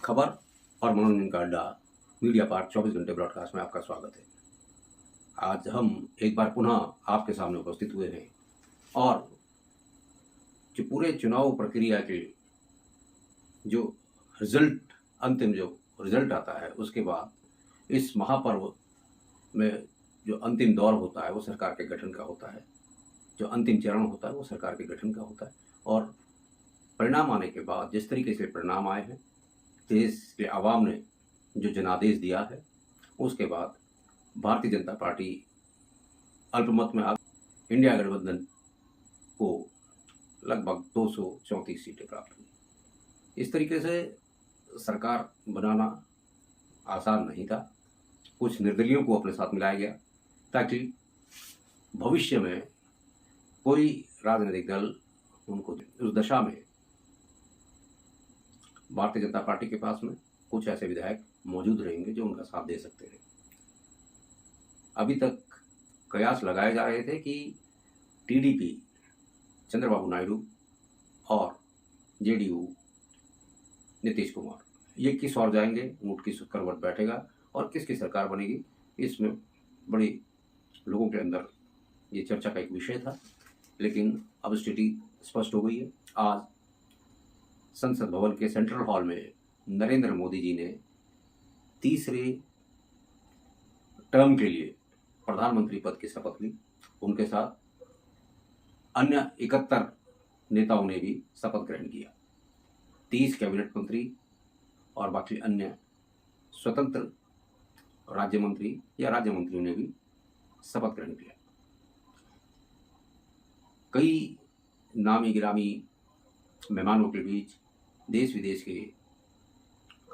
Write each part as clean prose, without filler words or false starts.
खबर और मनोरंजन का अड्डा मीडिया पार्क 24 घंटे ब्रॉडकास्ट में आपका स्वागत है। आज हम एक बार पुनः आपके सामने उपस्थित हुए हैं और जो पूरे चुनाव प्रक्रिया के जो अंतिम रिजल्ट आता है, उसके बाद इस महापर्व में जो अंतिम दौर होता है वो सरकार के गठन का होता है। जो अंतिम चरण होता है वो सरकार के गठन का होता है और परिणाम आने के बाद जिस तरीके से परिणाम आए हैं, देश के आवाम ने जो जनादेश दिया है, उसके बाद भारतीय जनता पार्टी अल्पमत में इंडिया गठबंधन को लगभग 234 सीटें प्राप्त हुई। इस तरीके से सरकार बनाना आसान नहीं था। कुछ निर्दलियों को अपने साथ मिलाया गया ताकि भविष्य में कोई राजनीतिक दल उनको उस दशा में भारतीय जनता पार्टी के पास में कुछ ऐसे विधायक मौजूद रहेंगे जो उनका साथ दे सकते हैं। अभी तक कयास लगाए जा रहे थे कि टीडीपी चंद्रबाबू नायडू और जेडीयू नीतीश कुमार ये किस ओर जाएंगे, ऊंट की करवट बैठेगा और किसकी सरकार बनेगी, इसमें बड़ी लोगों के अंदर ये चर्चा का एक विषय था। लेकिन अब स्थिति स्पष्ट हो गई है। आज संसद भवन के सेंट्रल हॉल में नरेंद्र मोदी जी ने तीसरे टर्म के लिए प्रधानमंत्री पद की शपथ ली। उनके साथ अन्य 71 नेताओं ने भी शपथ ग्रहण किया। 30 कैबिनेट मंत्री और बाकी अन्य स्वतंत्र राज्य मंत्री या राज्य मंत्रियों ने भी शपथ ग्रहण किया। कई नामी गिरामी मेहमानों के बीच देश विदेश के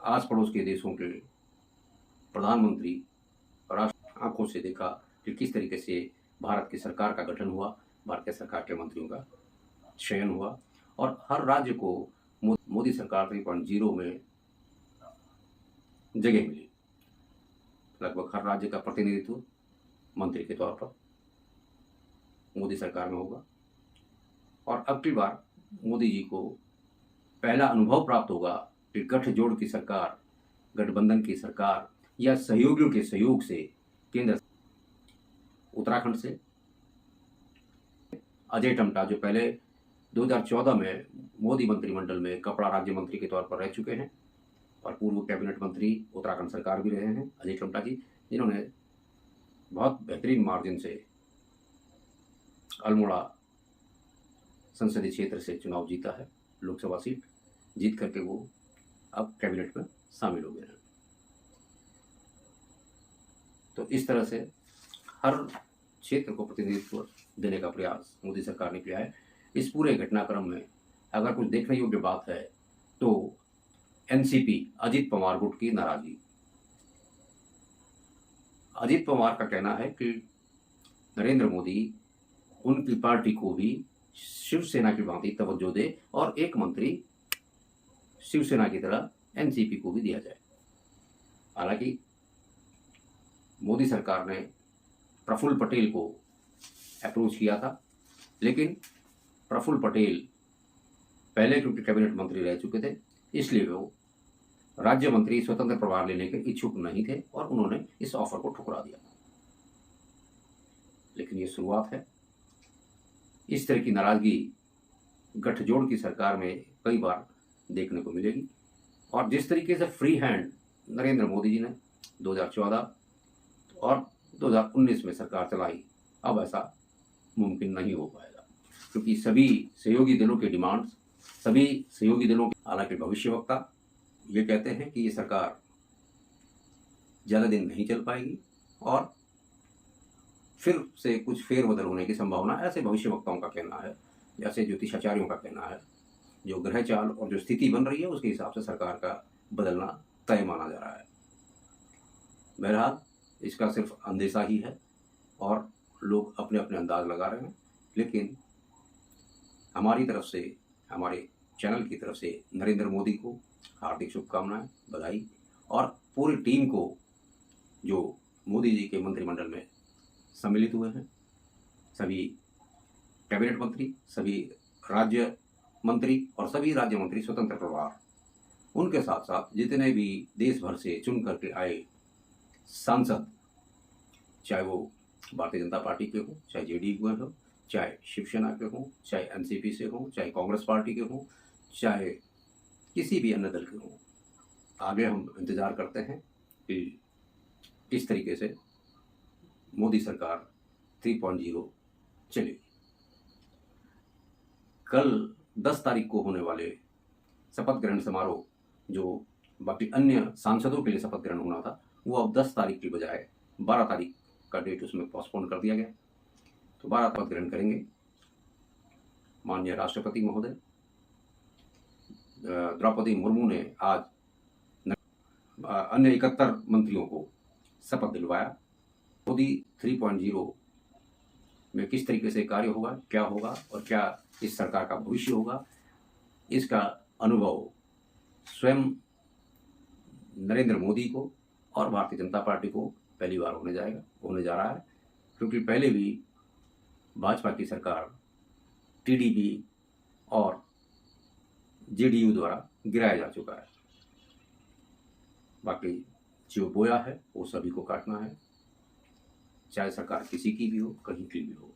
आस पड़ोस के देशों के प्रधानमंत्री राष्ट्र आंखों से देखा कि किस तरीके से भारत की सरकार का गठन हुआ, भारतीय सरकार के मंत्रियों का चयन हुआ और हर राज्य को मोदी सरकार 3.0 में जगह मिली। लगभग हर राज्य का प्रतिनिधित्व मंत्री के तौर पर मोदी सरकार में होगा और अब की बार मोदी जी को पहला अनुभव प्राप्त होगा कि गठजोड़ की सरकार, गठबंधन की सरकार या सहयोगियों के सहयोग से केंद्र उत्तराखंड से अजय टम्टा जो पहले 2014 में मोदी मंत्रिमंडल में कपड़ा राज्य मंत्री के तौर पर रह चुके हैं और पूर्व कैबिनेट मंत्री उत्तराखंड सरकार भी रहे हैं, अजय टम्टा जी, जिन्होंने बहुत बेहतरीन मार्जिन से अल्मोड़ा संसदीय क्षेत्र से चुनाव जीता है, लोकसभा सीट जीत करके वो अब कैबिनेट में शामिल हो गए हैं। तो इस तरह से हर क्षेत्र को प्रतिनिधित्व देने का प्रयास मोदी सरकार ने किया है। इस पूरे घटनाक्रम में अगर कुछ देखने योग्य बात है तो एनसीपी अजीत पवार गुट की नाराजगी। अजीत पवार का कहना है कि नरेंद्र मोदी उनकी पार्टी को भी शिवसेना की भांति तवज्जो दे और एक मंत्री शिवसेना की तरह एनसीपी को भी दिया जाए। हालांकि मोदी सरकार ने प्रफुल्ल पटेल को अप्रोच किया था, लेकिन प्रफुल्ल पटेल पहले क्योंकि कैबिनेट मंत्री रह चुके थे, इसलिए वो राज्य मंत्री स्वतंत्र प्रभार लेने के इच्छुक नहीं थे और उन्होंने इस ऑफर को ठुकरा दिया। लेकिन ये शुरुआत है। इस तरह की नाराजगी गठजोड़ की सरकार में कई बार देखने को मिलेगी और जिस तरीके से फ्री हैंड नरेंद्र मोदी जी ने 2014 और 2019 में सरकार चलाई, अब ऐसा मुमकिन नहीं हो पाएगा क्योंकि सभी सहयोगी दलों के डिमांड्स, सभी सहयोगी दलों के, हालांकि भविष्यवक्ता ये कहते हैं कि ये सरकार ज़्यादा दिन नहीं चल पाएगी और फिर से कुछ फेरबदल होने की संभावना, ऐसे भविष्यवक्ताओं का कहना है, जैसे ज्योतिषाचार्यों का कहना है। जो ग्रह चाल और जो स्थिति बन रही है उसके हिसाब से सरकार का बदलना तय माना जा रहा है। बहरहाल इसका सिर्फ अंदेशा ही है और लोग अपने अपने अंदाज लगा रहे हैं, लेकिन हमारी तरफ से, हमारे चैनल की तरफ से नरेंद्र मोदी को हार्दिक शुभकामनाएं, बधाई और पूरी टीम को जो मोदी जी के मंत्रिमंडल में सम्मिलित हुए हैं, सभी कैबिनेट मंत्री, सभी राज्य मंत्री और सभी राज्य मंत्री स्वतंत्र प्रभार उनके साथ साथ जितने भी देश भर से चुन करके आए सांसद, चाहे वो भारतीय जनता पार्टी के हों, चाहे जेडीयू के हों, चाहे शिवसेना के हों, चाहे एनसीपी से हों, चाहे कांग्रेस पार्टी के हों, चाहे किसी भी अन्य दल के हों, आगे हम इंतज़ार करते हैं कि इस तरीके से मोदी सरकार 3.0 चलेगी। कल 10 तारीख को होने वाले शपथ ग्रहण समारोह, जो बाकी अन्य सांसदों के लिए शपथ ग्रहण होना था, वो अब 10 तारीख की बजाय 12 तारीख का डेट उसमें पोस्टपोन कर दिया गया। तो 12 शपथ ग्रहण करेंगे माननीय राष्ट्रपति महोदय द्रौपदी मुर्मू ने आज अन्य 71 मंत्रियों को शपथ दिलवाया। मोदी 3.0 में किस तरीके से कार्य होगा, क्या होगा और क्या इस सरकार का भविष्य होगा, इसका अनुभव स्वयं नरेंद्र मोदी को और भारतीय जनता पार्टी को पहली बार होने जा रहा है, क्योंकि पहले भी भाजपा की सरकार टीडीपी और जेडीयू द्वारा गिराया जा चुका है। बाकी जो बोया है वो सभी को काटना है, चाहे सरकार किसी की भी हो, कहीं की भी हो।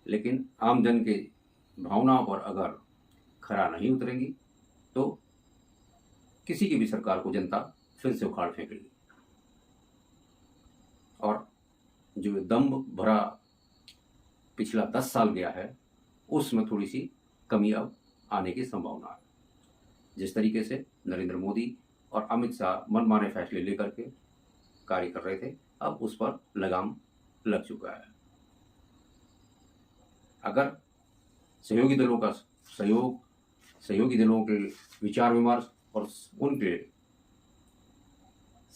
लेकिन आम जन के भावनाओं पर अगर खरा नहीं उतरेंगी तो किसी की भी सरकार को जनता फिर से उखाड़ फेंकेगी। और जो दम्भ भरा पिछला 10 साल गया है, उसमें थोड़ी सी कमी अब आने की संभावना है। जिस तरीके से नरेंद्र मोदी और अमित शाह मनमाने फैसले लेकर के कार्य कर रहे थे, अब उस पर लगाम लग चुका है। अगर सहयोगी दलों का सहयोग, सहयोगी दलों के विचार विमर्श और उनके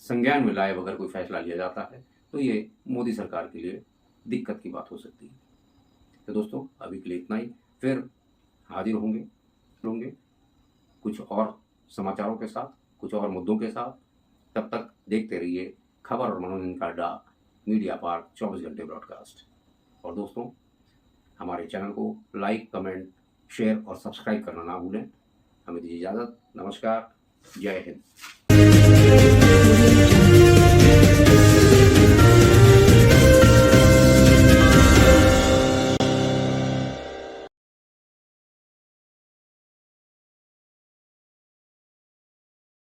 संज्ञान में लाए बगैर कोई फैसला लिया जाता है तो ये मोदी सरकार के लिए दिक्कत की बात हो सकती है। तो दोस्तों, अभी के लिए इतना ही। फिर हाजिर होंगे कुछ और समाचारों के साथ, कुछ और मुद्दों के साथ। तब तक देखते रहिए खबर और मनोरंजन का अड्डा मीडिया पार्क 24 घंटे ब्रॉडकास्ट। और दोस्तों, हमारे चैनल को लाइक, कमेंट, शेयर और सब्सक्राइब करना ना भूलें। हमें दीजिए इजाज़त। नमस्कार, जय हिंद।